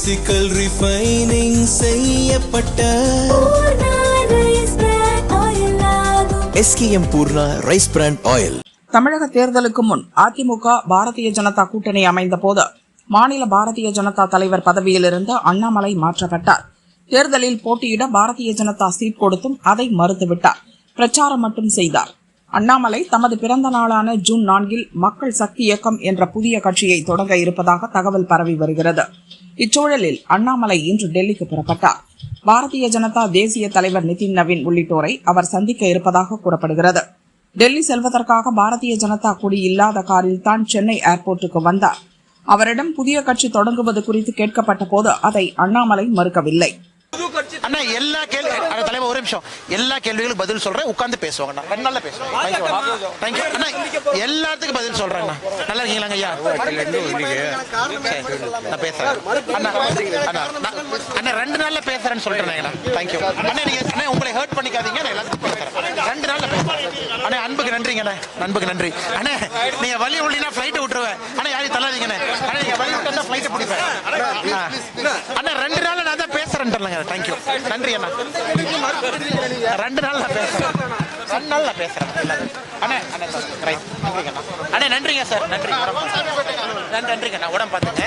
Physical refining செய்யப்பட்ட SKM Poorna rice brand oil. தமிழக தேர்தலுக்கு முன் அதிமுக பாரதிய ஜனதா கூட்டணி அமைந்த போது மாநில பாரதிய ஜனதா தலைவர் பதவியிலிருந்து அண்ணாமலை மாற்றப்பட்டார். தேர்தலில் போட்டியிட பாரதிய ஜனதா சீட் கொடுத்தும் அதை மறுத்துவிட்டார். பிரச்சாரம் மட்டும் செய்தார். அண்ணாமலை தமது பிறந்த நாளான ஜூன் 4 மக்கள் சக்தி இயக்கம் என்ற புதிய கட்சியை தொடங்க இருப்பதாக தகவல் பரவி வருகிறது. இச்சூழலில் அண்ணாமலை இன்று டெல்லிக்கு புறப்பட்டார். பாரதிய ஜனதா தேசிய தலைவர் நிதின் நவீன் உள்ளிட்டோரை அவர் சந்திக்க இருப்பதாக கூறப்படுகிறது. டெல்லி செல்வதற்காக பாரதிய ஜனதா கொடி இல்லாத காரில் தான் சென்னை ஏர்போர்ட்டுக்கு வந்தார். அவரிடம் புதிய கட்சி தொடங்குவது குறித்து கேட்கப்பட்ட போது அதை அண்ணாமலை மறுக்கவில்லை. அண்ணா எல்லா தலைவர் ஒரு நிமிஷம் எல்லா கேள்விகளுக்கும் பதில் சொல்றேன். உட்கார்ந்து பேசுவாங்க. ரெண்டு நாள்ல பேசுவோம். தேங்க்யூ அண்ணா. எல்லாத்துக்கும் பதில் சொல்றேன். நல்லா இருக்கீங்களா ஐயா? நான் பேசுறேன் அண்ணா. ரெண்டு நாள்ல பேசுறேன்னு சொல்றேன். தேங்க்யூ அண்ணா. நீங்க அண்ணா உங்களை ஹர்ட் பண்ணிக்காதீங்க. நான் எல்லாத்துக்கும் பேசுறேன். ரெண்டு நாள்ல பேசுறேன் அண்ணா. அன்புக்கு நன்றிங்க அண்ணா. அன்புக்கு நன்றி அண்ணா. நீங்க வழி உள்ளினா ஃபிளைட் விட்டுருவேன் அண்ணா. யாரையும் தள்ளாதீங்க அண்ணா. நீங்க வழி விட்டா ஃபிளைட் பிடிப்பேன் அண்ணா. ரெண்டு நாள்ல நான் தான் பேசுறேன். தேங்க்யூ நன்றி அண்ணா. ரெண்டு நாள் நான் பேசுறேன். ரெண்டு நாள் நான் பேசுறேன் அண்ணா. அண்ணா நன்றிங்க சார். நன்றி நன்றிங்க அண்ணா. உடம்பு பார்த்துங்க.